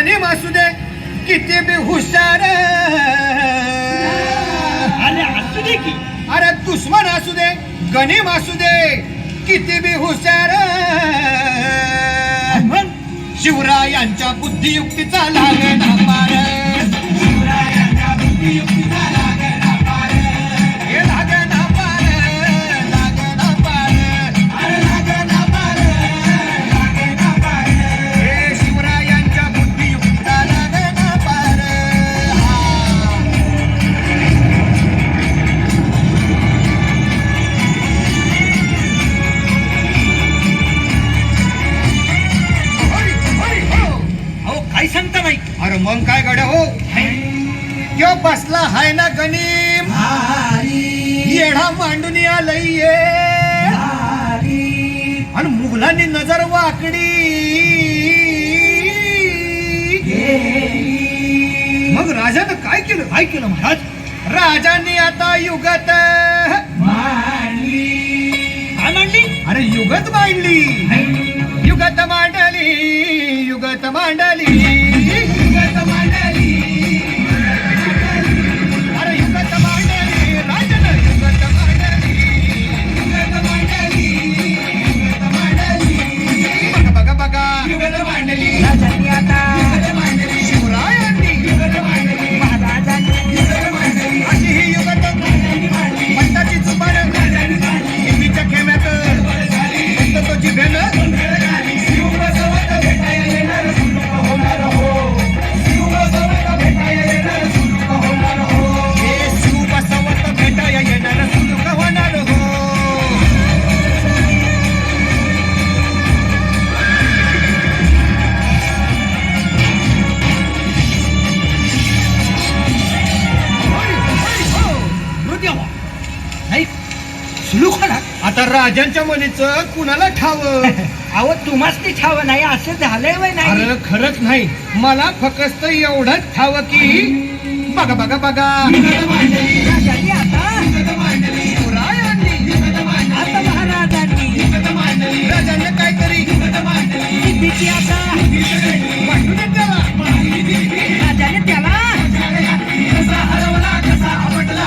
गणिम असू दे किती बी हुशार, अरे असू दे की, अरे दुश्मन असू दे गणिम असू दे किती बी हुशार, मग शिवरायांच्या बुद्धियुक्तीचा लागेना पार, शिवरायांच्या बुद्धियुक्तीचा लागेना पार, हे लागेना पार, लागेना पार, अरे लागेना पार, लागेना पार, हे शिवरायांच्या बुद्धियुक्तीचा लागेना पार. अहो काय सांगता नाही. अरे मग काय गड्या हो, त्यो बसला हाय ना गणिम, येढा मांडून आलंय आणि मुघलांनी नजर वाकडी, मग राजानं काय केलं, काय केलं महाराज? राजांनी आता युगत काय मांडली? अरे युगत मांडली, युगत मांडली, युगत मांडली, युगत मांडली, अरे युगत मांडली, राजानं युगत मांडली, युगत मांडली, युगत मांडली, बघा बघा बघा युगत मांडली, राजांनी आता युगत मांडली, शिवरायांनी युगत मांडली, महाराजांनी युगत मांडली, अशी ही युगत मांडली, पंताची जुबान हिंदीच्या खेम्यात फक्त तो जिभेनं आता राजांच्या मनीचं कुणाला ठाव. अहो तुम्हाच ते ठाव नाही, असं झालंय वय नाही. अरे खरंच नाही, मला फक्त एवढंच ठाव की बघा बघा बघा राजांनी आता शिवरायांनी आता महाराजांनी राजांनी काहीतरी सिद्धीची आता वाटू दे त्याला, राजाने त्याला कसा हरवला कसा आवडला